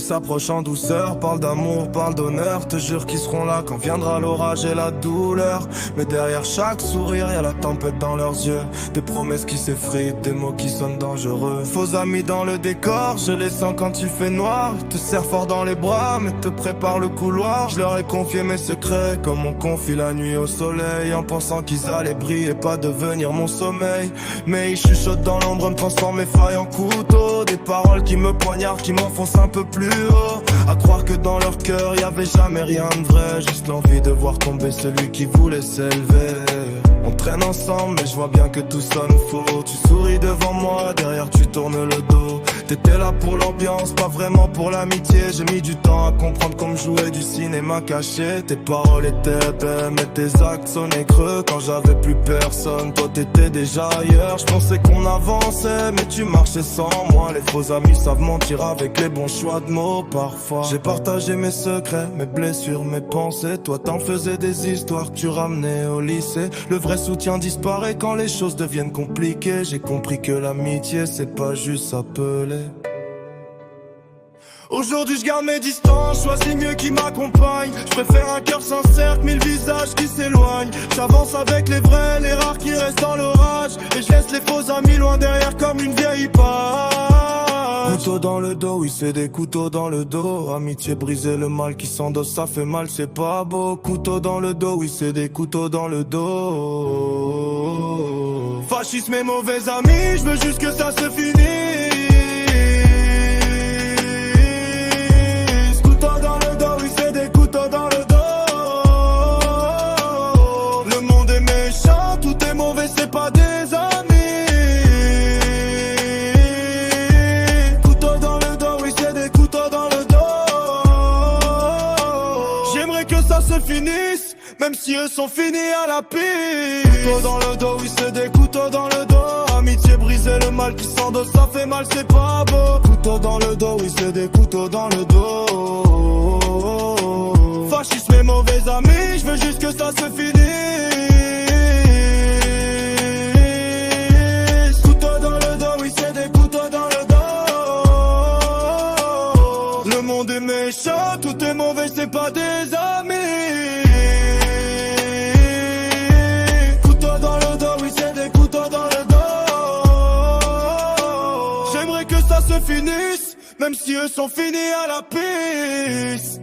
s'approchent en douceur, parle d'amour, parle d'honneur, te jure qu'ils seront là quand viendra l'orage et la douleur. Mais derrière chaque sourire, y'a la tempête dans leurs yeux, des promesses qui s'effritent, des mots qui sonnent dangereux. Faux amis dans le décor, je les sens quand il fait noir. Te serre fort dans les bras, mais te prépare le couloir. Je leur ai confié mes secrets, comme on confie la nuit au soleil, en pensant qu'ils allaient briller, pas devenir mon sommeil. Mais ils chuchotent dans l'ombre, me transforment mes failles en couteau. Des paroles qui me poignardent, qui m'enfoncent un peu plus haut. À croire que dans leur cœur y avait jamais rien de vrai, juste l'envie de voir tomber celui qui voulait s'élever. On traîne ensemble mais je vois bien que tout sonne faux. Tu souris devant moi, derrière tu tournes le dos. T'étais là pour l'ambiance, pas vraiment pour l'amitié. J'ai mis du temps à comprendre comme jouer du cinéma caché. Tes paroles étaient belles mais tes actes sonnaient creux. Quand j'avais plus personne, toi t'étais déjà ailleurs. Je pensais qu'on avançait mais tu marchais sans moi. Les faux amis savent mentir avec les bons choix de mots parfois. J'ai partagé mes secrets, mes blessures, mes pensées. Toi t'en faisais des histoires que tu ramenais au lycée. Le vrai soutien disparaît quand les choses deviennent compliquées. J'ai compris que l'amitié c'est pas juste s'appeler. Aujourd'hui je garde mes distances, choisis mieux qui m'accompagne. Je préfère un cœur sincère que 1000 visages qui s'éloignent. J'avance avec les vrais, les rares qui restent dans l'orage. Et je laisse les faux amis loin derrière comme une vieille page. Couteau dans le dos, oui c'est des couteaux dans le dos. Amitié brisée, le mal qui s'endosse, ça fait mal, c'est pas beau. Couteau dans le dos, oui c'est des couteaux dans le dos. Fascisme et mauvais amis, je veux juste que ça se finisse. C'est pas des amis. Couteau dans le dos, oui c'est des couteaux dans le dos. J'aimerais que ça se finisse, même si eux sont finis à la piste. Couteau dans le dos, oui c'est des couteaux dans le dos. Amitié brisée, le mal qui s'endosse, ça fait mal, c'est pas beau. Couteau dans le dos, oui c'est des couteaux dans le dos. Fascisme et mauvais amis, je veux juste que ça se finisse. Méchant, tout est mauvais, c'est pas des amis. Couteau dans le dos, oui c'est des couteaux dans le dos. J'aimerais que ça se finisse, même si eux sont finis à la piste.